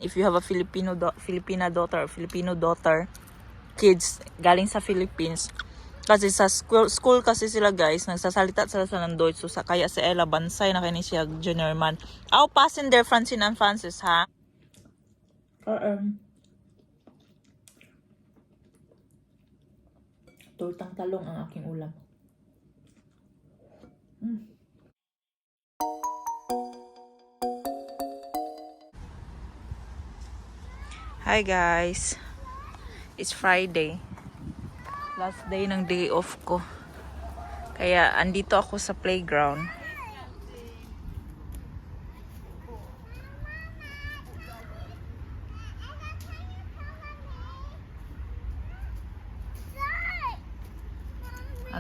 if you have a Filipina daughter or Filipino daughter, kids galing sa Philippines, kasi sa school kasi sila guys, nagsasalita sila sa Nandoy. So kaya si Ella bansay na kini siya junior man. I'll pass in there, Francine and Francis, ha? Tortang talong ang aking ulam. Hi guys, it's Friday, last day ng day off ko, kaya andito ako sa playground.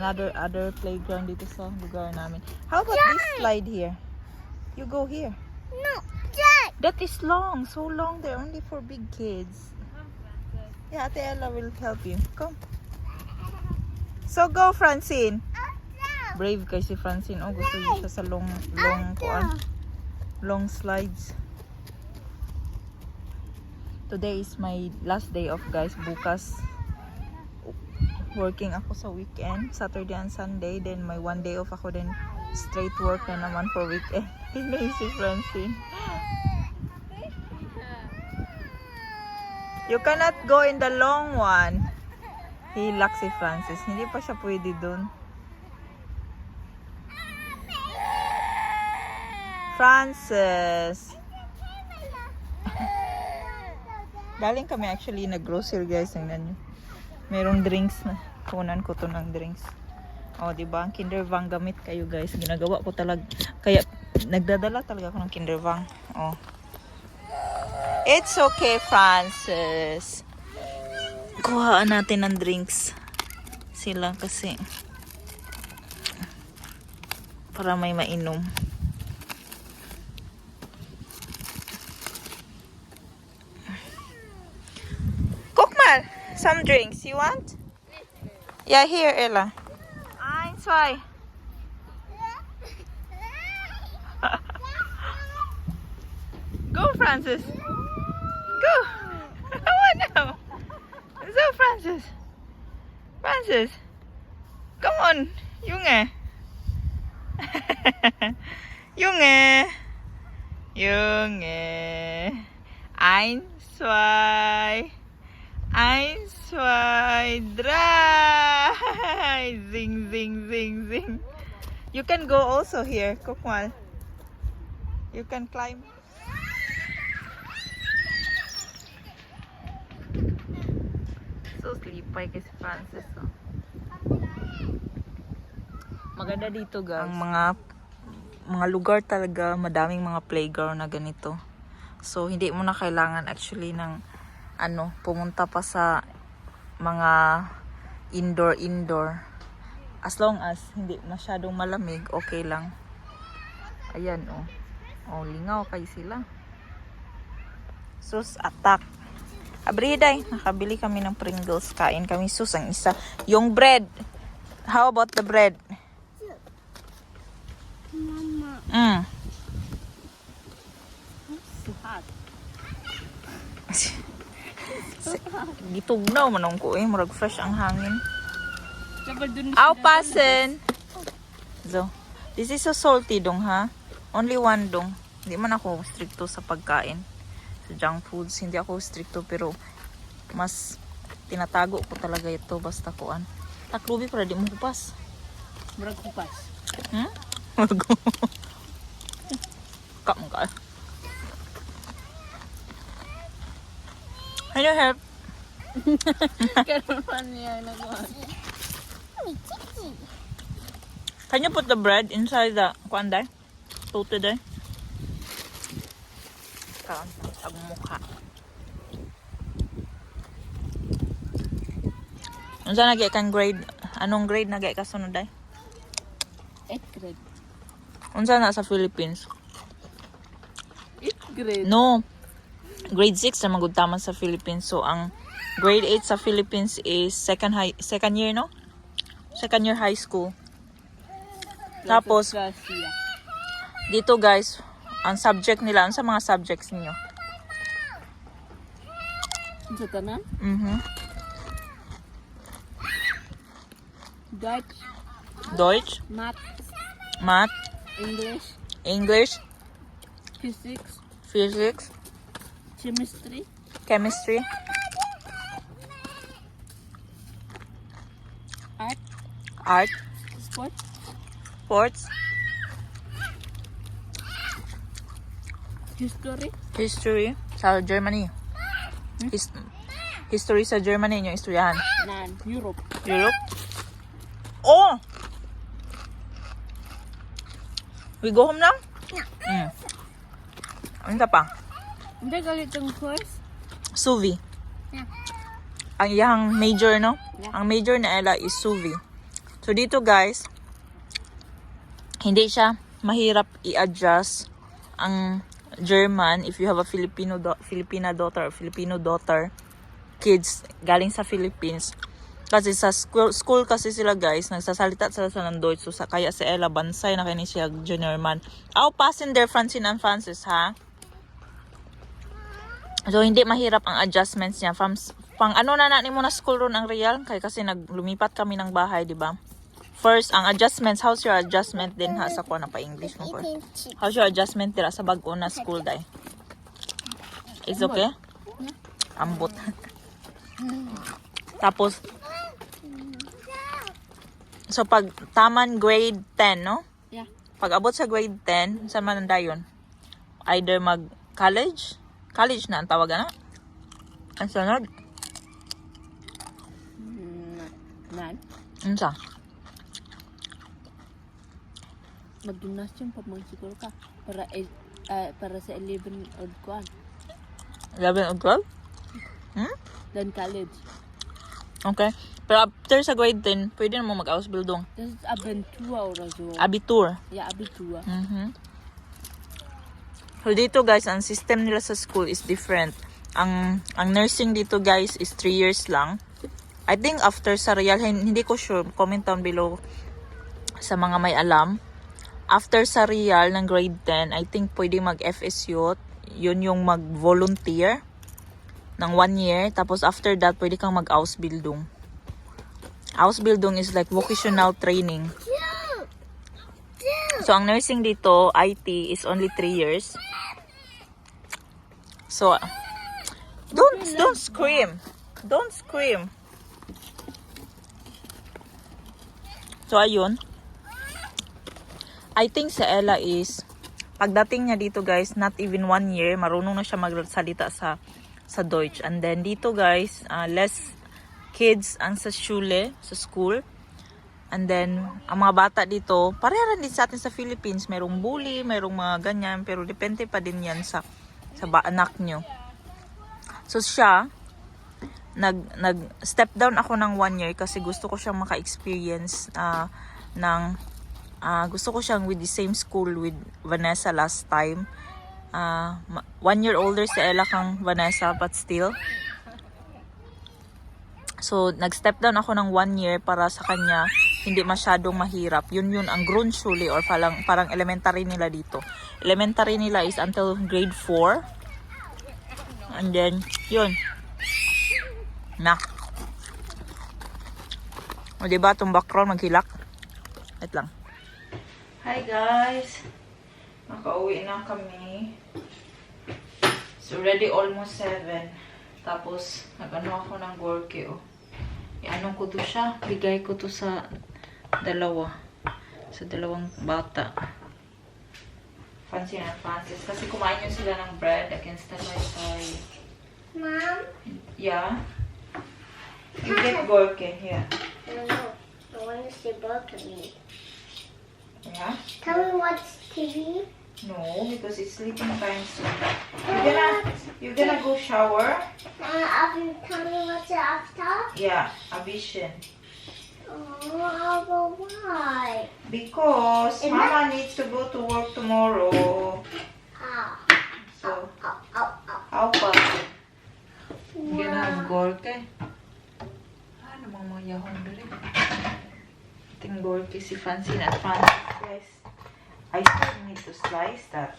Other playground dito sa lugar namin. How about this slide here? You go here. No, That is long, so long. They're only for big kids. Yeah, Ate Ella will help you. Come. So go, Francine. Brave kay si Francine. Oh, gusto niya siya sa long slides. Today is my last day off, guys. Bukas working ako sa weekend, Saturday and Sunday. Then my one day off ako, then straight work na naman for weekend. Hindi si Francine. You cannot go in the long one. Hilak si Francis. Hindi pa siya pwede dun. Francis. Galing kami actually nag-grocery, guys. Tingnan nyo. Merong drinks na. Kunan ko to ng drinks. O, diba? Ang Kindervang gamit kayo, guys. Ginagawa ko talaga. Kaya, nagdadala talaga ako ng Kindervang. O. It's okay, Francis. Kuhaan natin ng drinks. Sila kasi. Para may mainom. Kokmal, some drinks. You want? Yeah, here, Ella. Eins, zwei. Go, Francis. Go. What now? So, Francis. Francis. Come on. Junge. Junge. Junge. Eins, zwei. Eins, zwei, drei. Zing, zing, zing, zing. You can go also here. Guck mal. You can climb. So slipay kay si Francis. Oh. Maganda dito, guys. Ang mga lugar talaga, madaming mga playground na ganito. So hindi mo na kailangan actually ng pumunta pa sa mga indoor. As long as hindi masyadong malamig, okay lang. Ayan, oh. Oh, lingaw kay sila. Sus, attack. Abriday, nakabili kami ng Pringles. Kain kami, sus, ang isa. Yung bread. How about the bread? Mama. So hot. Gitugnaw manong ko eh. Murag fresh ang hangin. Aw, pasen. So, this is so salty dong, ha? Only one dong. Hindi man ako stricto sa pagkain. Sa junk foods, hindi ako stricto, pero mas tinatago ko talaga ito basta kuan. Taklubi para di mo kupas. Murag kupas. Kam ka. Can you help? Karoon niya nagawa. Can you put the bread inside the kuan day? Tote day? Kaon ang mukha. Unsa na gyud kang grade? Anong grade na gyud ka sunod day? 8th grade. Unsa na sa Philippines? 8th grade. No. Grade 6 na magutaman sa Philippines. So ang grade 8 sa Philippines is second year, no? Second year high school. Tapos dito, guys, ang subject nila, ang sa mga subjects niyo? Sa tanan? Dutch, Deutsch, Math, Math, English, English, Physics, Physics, Chemistry, Chemistry, Art, Art, Sport, Sports, History, History sa Germany. History sa Germany yung istoryahan. nan Europe. Europe. Oh! We go home now? Ano pa? Hindi galit ang course. Suvi. Yeah. Ang iyang major, no? Yeah. Ang major na Ella is Suvi. So dito guys, hindi siya mahirap i-adjust ang German if you have a Filipina daughter or Filipino daughter, kids galing sa Philippines. Kasi sa school kasi sila guys, nagsasalita sila sa ng Deutsch. So kaya si Ella bansay na kini siya Juniorman. I'll pass in there, Francine and Francis, ha? So hindi mahirap ang adjustments niya. Pang ano na natin mo na school ron ang real? Kasi lumipat kami ng bahay, di ba? First, ang adjustments, how's your adjustment din ha sa ko na pa English mo ko? How's your adjustment dira sa bag-o na school day? Is okay? Ambot. Tapos, so pag taman grade 10, no? Yeah. Pag abot sa grade 10, saan man dayon? Either mag-college? College na ang tawag na? Ang sunod? Nan. Ano sa? Mag-gymnasium pag mag-siguro ka. Para sa 11 odd kuan. 11 o 12? Then college. Okay. Pero after sa grade 10, pwede na mo mag-ausbildung. Das ist Abitur oder so. Abitur. Ja, Abitur. So dito guys, ang system nila sa school is different. Ang nursing dito guys is 3 years lang. I think after sa real, hindi ko sure, comment down below sa mga may alam. After sa real ng grade 10, I think pwede mag-FSU. Yun yung mag-volunteer ng 1 year. Tapos after that, pwede kang mag-Ausbildung. Ausbildung is like vocational training. So, ang nursing dito, IT, is only 3 years. So, don't scream. Don't scream. So, ayun. I think sa Ella is, pagdating niya dito guys, not even 1 year, marunong na siya magsalita sa Deutsch. And then dito guys, less kids ang sa schule, sa school. And then, ang mga bata dito, pareha rin din sa atin sa Philippines. Merong bully, merong mga ganyan, pero depende pa din yan sa anak nyo. So siya, nag-step down ako ng 1 year kasi gusto ko siyang maka-experience gusto ko siyang with the same school with Vanessa last time. 1 year older si Ella kang Vanessa, but still. So, nag-step down ako ng 1 year para sa kanya hindi masyadong mahirap. Yun ang Grundschule or parang elementary nila dito. Elementary nila is until grade 4. And then, yun. Na. O, diba? Itong background maghilak. Wait lang. Hi guys. Nakauwi na kami. It's already almost 7. Tapos, nag-ano ako ng gorke, oh. I-ano ko to siya. Bigay ko to sa dalawang bata. Fancy na Francis. Kasi kumain yun sila ng bread against the side. Mom? Yeah? You get gorke. Here. No. I want to see broccoli. Yeah? Tell me what's TV. No, because it's sleeping time soon. You're gonna go shower? Tell me what's after. Yeah, a vision. Oh, but why? Because Mama needs to go to work tomorrow. Ow. So, Ow, ow, ow. how pa? You're Wow. gonna have gorke. Ano mga yahong dali? Ting gorke si Fancy na Francis. Guys, I still need to slice that.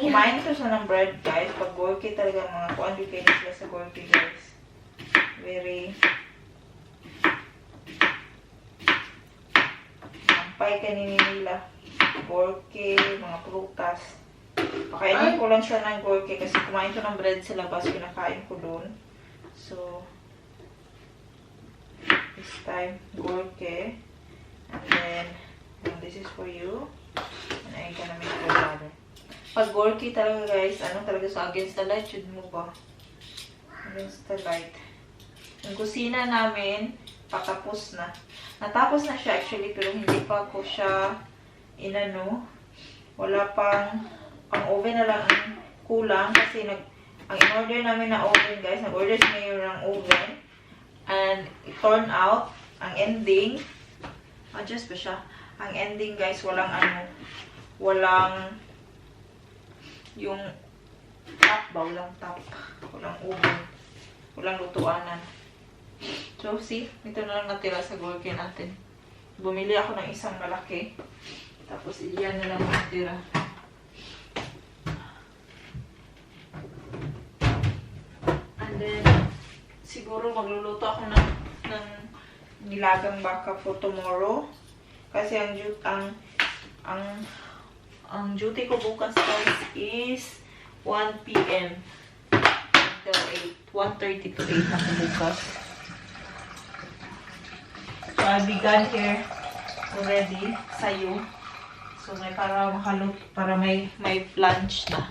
Kumain ito siya ng bread, guys. Pag Gorky talaga, mga kuan yung kayo sila sa Gorky, guys. Very... Ampay ka nila. Gorky, mga prutas. Pakainin ko lang siya ng Gorky kasi kumain ko ng bread sa labas. Pinakain ko doon. So, this time, Gorky. And then, this is for you. And I'm gonna make your water. Pag Gorky talaga, guys, ano talaga sa against the light, yun mo ba? Against the light. Yung kusina namin, patapos na. Natapos na siya actually, pero hindi pa ako siya inano. Wala pang oven na lang ang kulang kasi ang in-order namin na oven, guys, nag-order si Mayor ng oven. And it turned out, ang ending, adjust pa siya. Ang ending, guys, walang yung top ba? Walang top. Walang oven. Walang lutuanan. So, see? Ito na lang natira sa Gorky natin. Bumili ako ng isang malaki. Tapos, iyan na lang natira. And then, siguro magluluto ako ng nilagang baka for tomorrow. Kasi ang duty ko bukas, guys, is 1 p.m. until 8. 1:30 to 8 ako bukas. So, I began here already sayo. So, para may lunch na.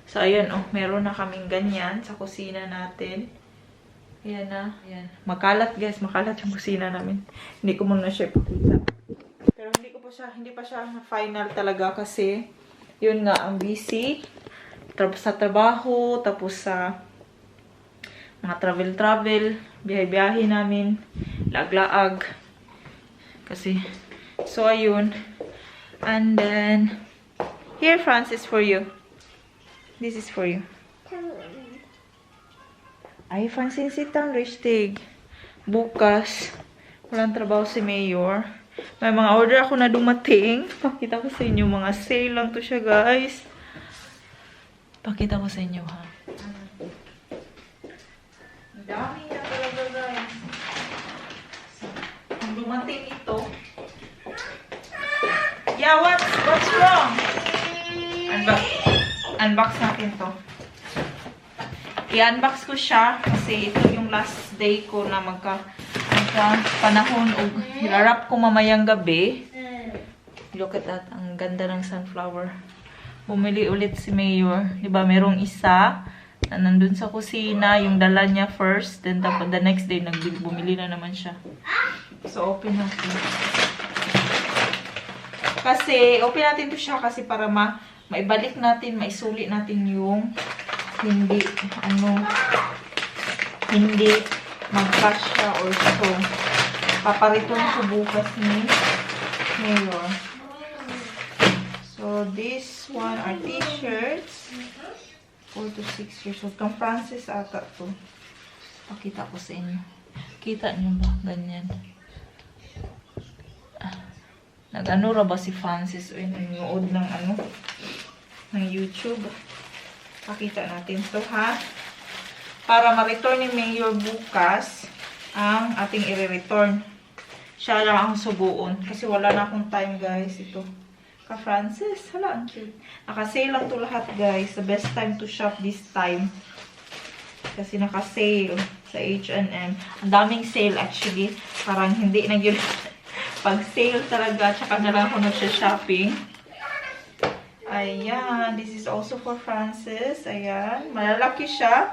So, ayan, oh, meron na kaming ganyan sa kusina natin. Ayan na. Ayan. Makalat, guys. Makalat yung kusina namin. Hindi ko muna siya ipakita. Pero hindi pa siya final talaga kasi yun nga, ang busy. Sa trabaho, tapos sa mga travel, biyahe-biyahe namin, laag-laag. Kasi, so ayun. And then, here, Francis, for you. This is for you. Ay, Francis, sit down, Richtig. Bukas, walang trabaho si Mayor. May mga order ako na dumating. Pakita ko sa inyo. Mga sale lang to siya, guys. Pakita ko sa inyo, ha. Ang dami na talaga, guys. Kung dumating ito. Yeah, what's wrong? Unbox natin to. I-unbox ko siya kasi ito yung last day ko na panahon o hilarap ko mamayang gabi. Look at that. Ang ganda ng sunflower. Bumili ulit si Mayor. Diba, merong isa na nandun sa kusina. Yung dala niya first. Then the next day, bumili na naman siya. So, open natin. Kasi, open natin to siya kasi para maibalik natin, maisuli natin yung hindi magkasya or so. Papariton ko bukas ni Mayor. So, this one are t-shirts. 4 to 6 years old. Kang Francis ata to. Pakita ko sa inyo. Kita niyo ba? Ganyan. Nag-ano ra ba si Francis? O nanonood ng ng YouTube. Pakita natin to, ha? Para ma-return ni Mayor bukas ang ating i-return. Siya lang ang subuon. Kasi wala na akong time, guys. Ito. Ka-Francis. Hala, ang cute. Naka-sale lang to lahat, guys. The best time to shop this time. Kasi naka-sale sa H&M. Ang daming sale, actually. Parang hindi na yun. Pag-sale talaga, tsaka na lang ako nagsha-shopping. Ayan. This is also for Francis. Ayan. Malalaki siya.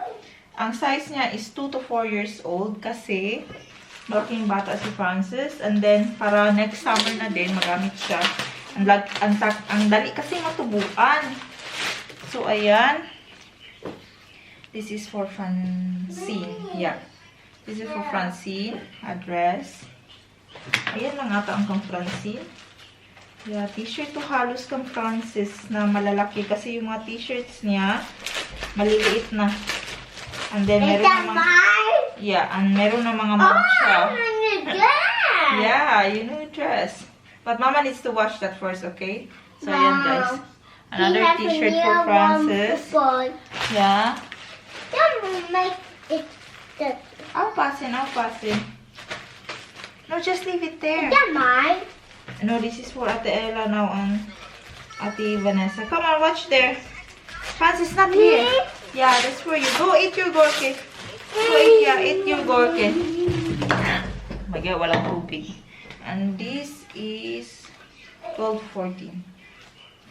Ang size niya is 2 to 4 years old kasi malaking bata si Francis. And then, para next summer na din, magamit siya. Ang dali kasi matubuan. So, ayan. This is for Francine. Yeah. This is for Francine. Address. Ayan lang ata ang kang Francine. Yeah, t-shirt to halos kang Francis na malalaki kasi yung mga t-shirts niya maliliit na. And then meron na mga and meron na mga mancha. Yeah, you know dress. But Mama needs to wash that first, okay? So ayan, guys. Another has a t-shirt for neon Francis. one. Yeah. Don't make it the I'll pass it. No, just leave it there. that mine. No, this is for Ate Ella now and Ate Vanessa. Come on, watch there. Francis, not here. Yeah, that's for you. Go eat your gorke. Eat your gorke. Oh my God, walang tubig. And this is 12-14.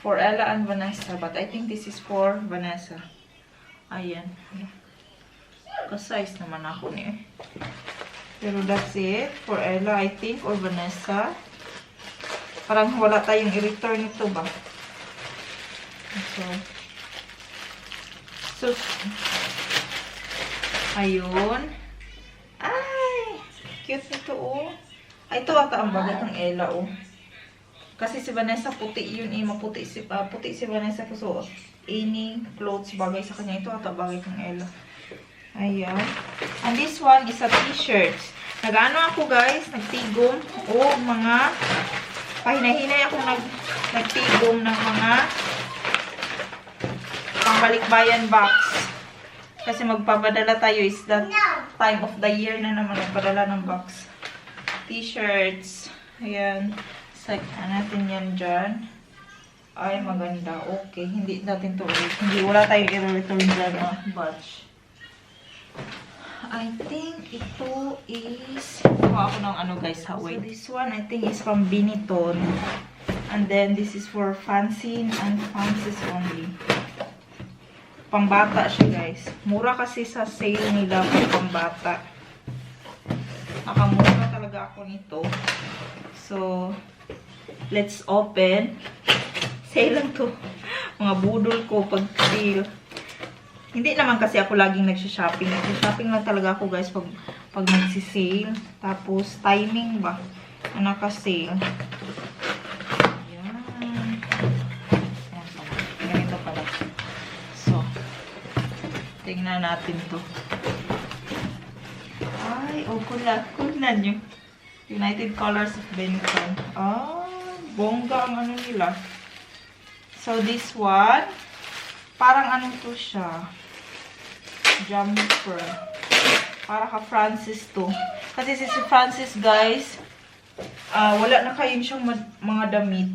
For Ella and Vanessa. But I think this is for Vanessa. Ayan. Ka-size naman ako niya. Pero that's it. For Ella, I think. Or Vanessa. Parang wala tayong i-return ito ba? So, ayun. Ay! Cute nito, oh. Ay, ito ata ang bagat ng Ella, oh. Kasi si Vanessa puti yun, eh. Puti si Vanessa ko. So, any clothes bagay sa kanya. Ito ata bagay ng Ella. Ayan. And this one is a t-shirt. Nag-ano ako, guys? Nagtigom. O, mga pahinay-hinay ako nagtigom ng mga pangbalikbayan box. Kasi magpapadala tayo is that time of the year na naman magpadala ng box. T-shirts. Ayan. Sag natin yan dyan. Ay, maganda. Okay. Hindi natin to ulit. Hindi, wala tayong i-return dyan na batch. I think ito is ako ng ano guys, ha, wait. So this one I think is from Benetton. And then this is for Francine and Francis only. Pambata siya guys. Mura kasi sa sale nila for pambata. Nakamura talaga ako nito. So let's open. Sale lang to. Mga budol ko pag sale. Hindi naman kasi ako laging nagsha-shopping. Nagsha-shopping lang talaga ako guys pag nagsisale. Tapos timing ba na naka-sale. Ayan. Ayan pala. Ganito pala. So, tingnan natin to. Ay, oh, kulan nyo. United Colors of Benetton. Ah, bongga ang ano nila. So, this one, parang ano to siya. Jumper. Para ka Francis to. Kasi si Francis, guys, wala na kayo siyang mga damit.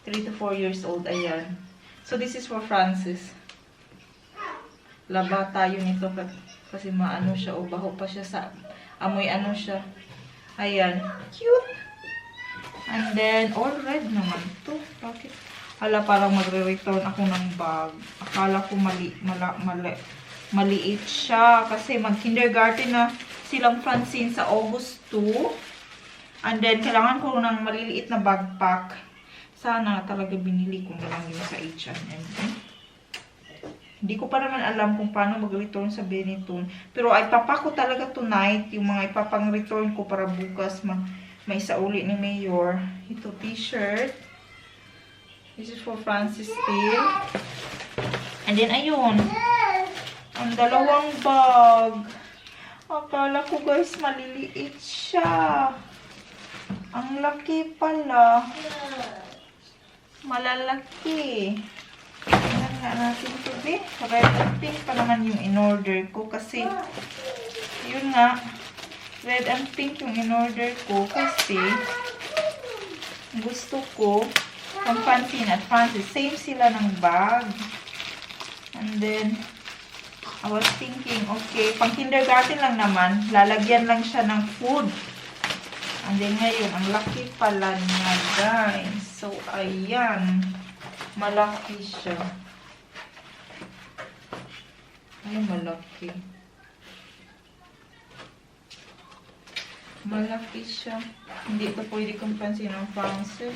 3 to 4 years old. Ayan. So, this is for Francis. Laba tayo nito kasi maano siya. O, baho pa siya sa amoy ano siya. Ayan. Cute. And then, all red naman to. Bakit? Hala, parang magre-return ako ng bag. Akala ko maliit siya. Kasi mag-kindergarten na silang Francine sa August 2. And then, kailangan ko ng maliliit na backpack. Sana talaga binili ko na lang yun sa H&M. Hindi ko pa naman alam kung paano mag-return sa Benetton. Pero ay papako talaga tonight. Yung mga ipapang-return ko para bukas may sauli ni Mayor. Ito, t-shirt. This is for Francis still. And then, ayun. Ang dalawang bag. Akala ko guys, maliliit siya. Ang laki pala. Malalaki. Tingnan nga natin ito, be. Red and pink pa naman yung in-order ko. Kasi, yun nga. Red and pink yung in-order ko. Kasi, gusto ko ang Francine at Francis, same sila ng bag. And then, I was thinking, okay, pang kindergarten lang naman, lalagyan lang siya ng food. And then ngayon, ang laki pala niya, guys. So, ayan. Malaki siya. Ay, malaki. Malaki siya. Hindi ito pwede kong pansin ng Francis.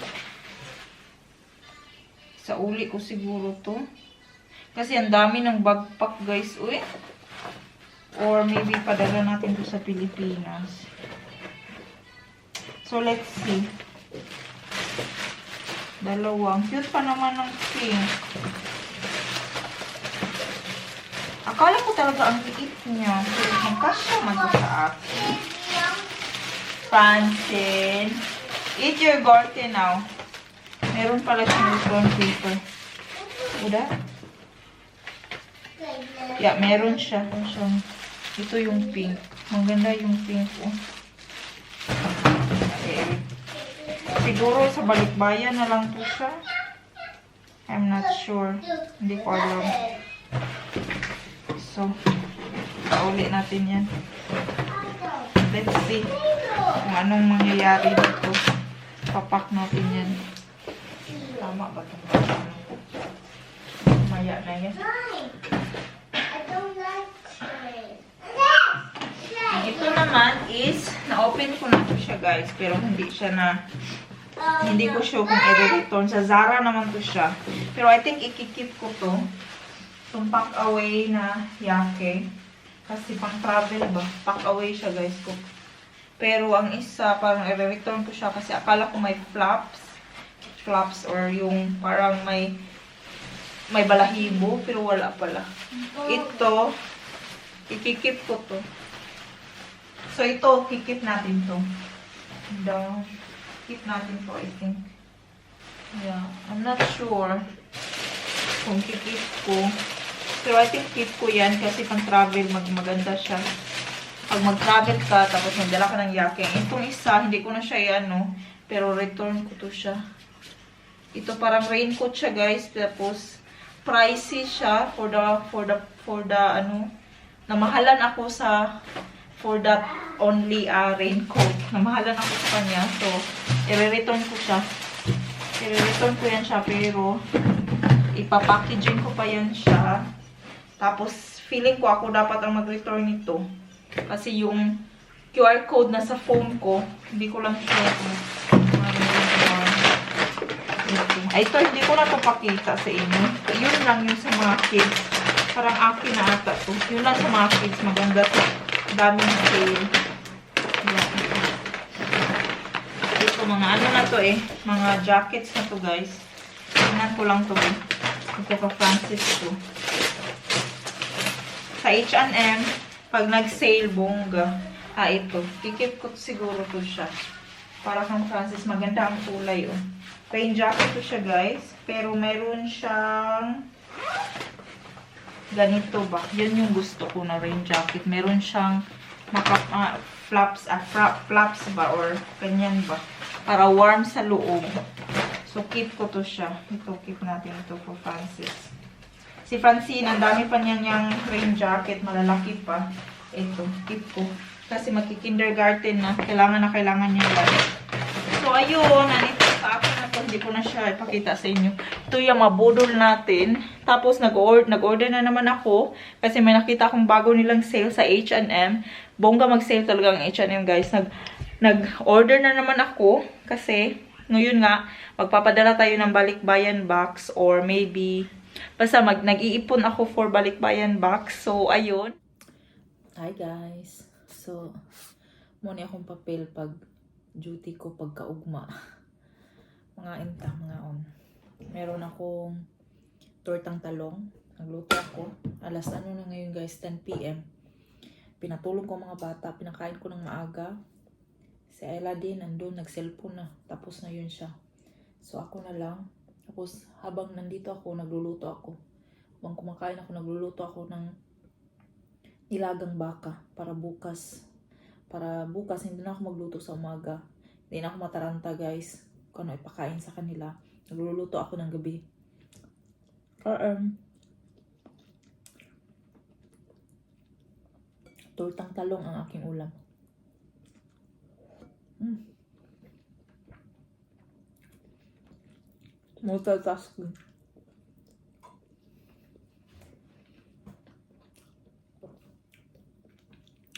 Sa uli ko siguro to. Kasi ang dami ng backpack guys. Uy. Or maybe padala natin to sa Pilipinas. So let's see. Dalawang. Cute pa naman ng pink. Akala ko talaga ang liit niya. Pero magkasya man to sa akin. Francine. Eat your gorte now. Meron pala siyang return paper. Uda? Yeah, meron siya. Ito yung pink. Maganda yung pink. Oh. Okay. Siguro sa balikbayan na lang to siya. I'm not sure. Hindi ko alam. So, pauli natin yan. Let's see kung anong mangyayari dito. Papak natin yan. Tama ba ito? Maya na yan. I don't like train. Ito naman is, na-open ko na to siya guys. Pero hindi siya hindi ko sure kung i-return. Sa Zara naman to siya. Pero I think ikikip ko to. Itong pack away na yake. Kasi pang travel ba? Pack away siya guys ko. Pero ang isa, parang i-return ko siya kasi akala ko may flaps. Flaps or yung parang may balahibo. Pero wala pala. Ito, ikikip ko to. So ito, kikip natin to. Down. Keep natin to, I think. Yeah, I'm not sure kung kikip ko. Pero I think keep ko yan kasi pang travel, maganda siya. Pag mag-travel ka, tapos magdala ka ng yake. Itong isa, hindi ko na siya pero return ko to siya. Ito parang raincoat siya guys. Tapos, pricey siya for the namahalan ako for that only raincoat. Namahalan ako sa kanya. So, i-return ko siya. I-return ko yan siya. Pero, ipapackaging ko pa yan siya. Tapos, feeling ko ako dapat ang mag-return nito. Kasi yung QR code na sa phone ko, hindi ko lang sure kung ito, hindi ko na ito pakita sa inyo. Yun lang yung sa mga kids. Parang akin na ata to. Yun lang sa mga kids. Maganda to. Daming sale. Yeah. Ito, mga ano na to mga jackets na to guys. Tingnan ko lang to Ito ka Francis to. Sa H&M, pag nag-sale, bongga. Ito. Kikip ko siguro to siya. Para kang Francis, maganda ang kulay Rain jacket to siya guys. Pero meron siyang ganito ba? Yan yung gusto ko na rain jacket. Meron siyang flaps ba? Or ganyan ba? Para warm sa loob. So, keep ko to siya. Ito, keep natin ito for Francis. Si Francine, ang dami pa niya niyang rain jacket. Malalaki pa. Ito, keep ko. Kasi magki-kindergarten na. Kailangan niya yan. So, ayun. Nandito sa akin na to. Hindi ko na siya ipakita sa inyo. Ito yung mabudol natin. Tapos, nag-order na naman ako. Kasi may nakita akong bago nilang sale sa H&M. Bongga mag-sale talaga ang H&M, guys. Nag-order na naman ako. Kasi, ngayon nga, magpapadala tayo ng balikbayan box. Or maybe, basta nag-iipon ako for balikbayan box. So, ayun. Hi, guys. So, muna akong papel pag duty ko pagkaugma. Meron akong tortang talong. Nagluto ako. Alas na ngayon guys, 10 PM. Pinatulong ko mga bata. Pinakain ko ng maaga. Si Ella din, nandun, nag-cellphone na. Tapos na yun siya. So ako na lang. Tapos habang nandito ako, nagluluto ako. Habang kumakain ako, nagluluto ako ng nilagang baka para bukas. Hindi na ako magluto sa umaga. Hindi na ako mataranta guys. Kung ano ipakain sa kanila. Nagluluto ako ng gabi. Tortang talong ang aking ulam. Multitasking.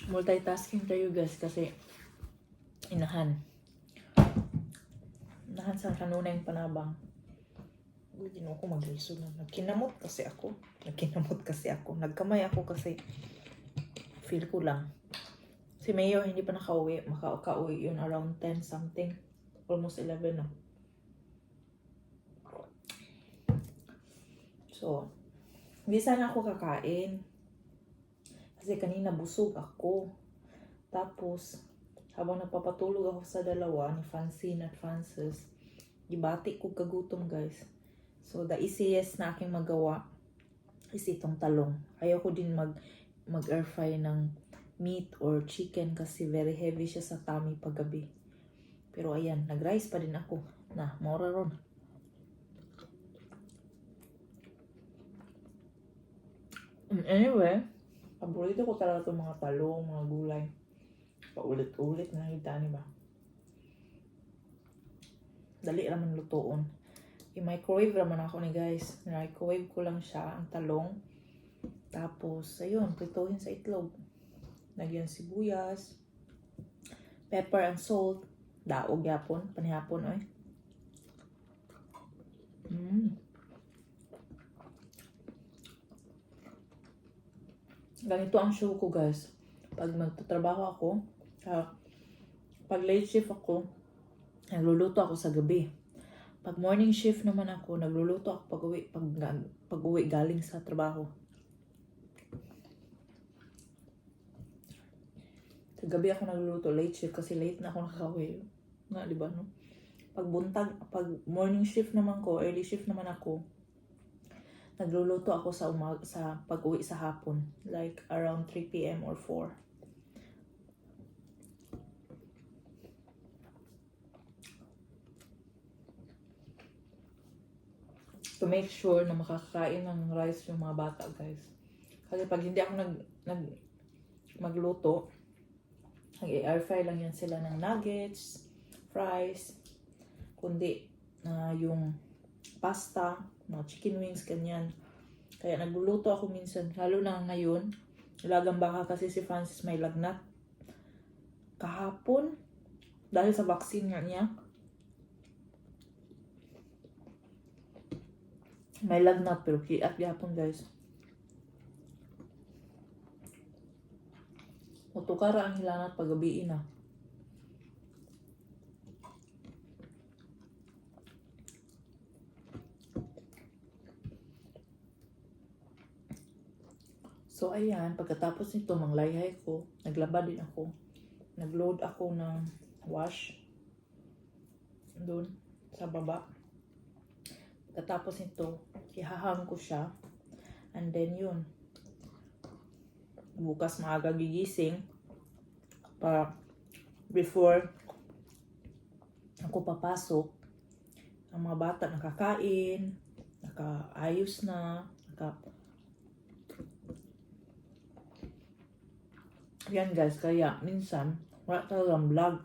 Multitasking tayo guys kasi inahan sa kanunay panabang. Hindi na ako mag-reso na. Nagkinamot kasi ako. Nagkamay ako kasi feel ko lang. Si Mayo hindi pa nakauwi. Makauwi yun around 10 something. Almost 11 na. So, hindi sana ako kakain. Kasi kanina busog ako. Tapos, habang napapatulog ako sa dalawa, ni Francine at Francis, gibati ko kagutom guys. So, the easiest na aking magawa is itong talong. Ayoko din mag-air fry ng meat or chicken kasi very heavy siya sa tummy paggabi. Pero ayan, nag-rice pa din ako. Na, mora ron. Anyway, paborito ko talaga itong mga talong, mga gulay. Paulit-ulit na nakita niyo ba? Dali naman lutoon. I-microwave naman ako ni guys. Microwave ko lang siya, ang talong. Tapos, ayun, prituhin sa itlog. Lagyan sibuyas, pepper and salt. Daog yapon, panihapon oy. Ganito ang show ko guys. Pag magtatrabaho ako, pag late shift ako, nagluluto ako sa gabi. Pag morning shift naman ako, nagluluto ako pag uwi galing sa trabaho. Sa gabi ako nagluluto, late shift kasi late na ako nakaka-uwi. Nga, di ba no? Pag morning shift naman ko, early shift naman ako, nagluluto ako sa pag-uwi sa hapon, like around 3 p.m. or 4. To make sure na makakain ng rice yung mga bata, guys. Kasi pag hindi ako magluto, nag-air fry lang yan sila ng nuggets, fries, kundi yung pasta, mga chicken wings, ganyan. Kaya nagluluto ako minsan, lalo na ngayon, ilagang baka kasi si Francis may lagnat. Kahapon, dahil sa vaccine nga niya, may lagnat pero kiat yapon guys. Mutukara ang hilanat paggabi na. So ayan, pagkatapos nito manglayhay ko, naglaba din ako. Nagload ako ng wash doon sa baba. Pagkatapos nito, ihahang ko siya. And then yun, bukas maaga gigising para before ako papasok, ang mga bata nakakain, nakaayos na, yan guys, kaya minsan wala talagang vlog.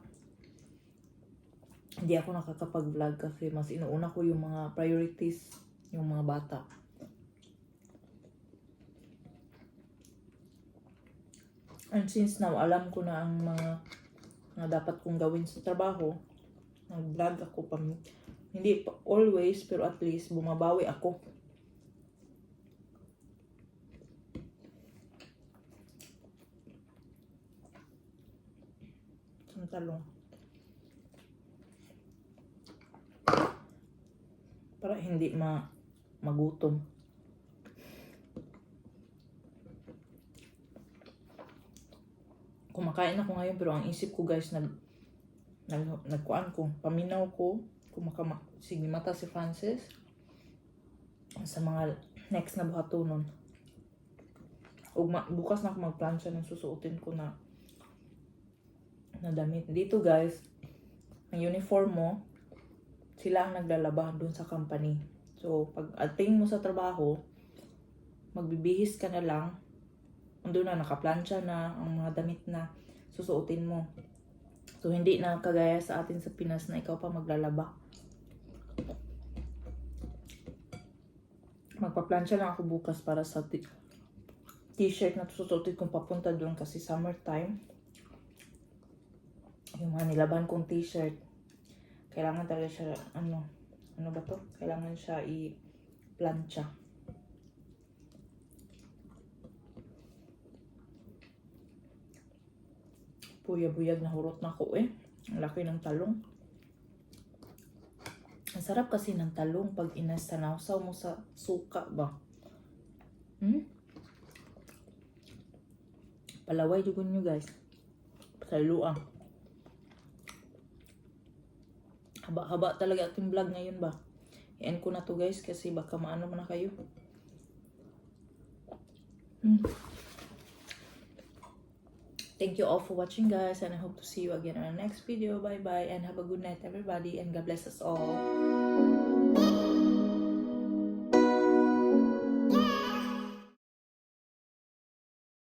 Hindi ako nakakapag-vlog kasi mas inuuna ko yung mga priorities, yung mga bata. And since now, alam ko na ang mga dapat kong gawin sa trabaho, nag-vlog ako pa. Hindi pa always, pero at least bumabawi ako. Ang talong. Para hindi magutom. Kumakain ako ngayon pero ang isip ko guys nagkuan ko, paminaw ko sige mata si Francis sa mga next na buhatonon. Ug bukas na ako magplansya ng susuotin ko na damit. Dito guys, ang uniform mo, sila ang naglalaba dun sa company. So, pag ating mo sa trabaho, magbibihis ka na lang, andun na, nakaplansya na ang mga damit na susuotin mo. So, hindi na kagaya sa atin sa Pinas na ikaw pa maglalaba. Magpaplansya lang ako bukas para sa t-shirt na susuotin kong papunta doon kasi summertime. Yung mga nilaban kong t-shirt, kailangan talaga siya, ano ba to? Kailangan siya i-plancha. Buyag-buyag na hurot na ako eh. Ang laki ng talong. Ang sarap kasi ng talong pag inasanawsaw mo sa suka ba? Palaway jugon nyo guys. Sa luang. Haba-haba talaga ating vlog ngayon ba? i-end ko na to guys kasi baka maano man na kayo. Thank you all for watching guys, and I hope to see you again on our next video. Bye bye and have a good night everybody, and God bless us all.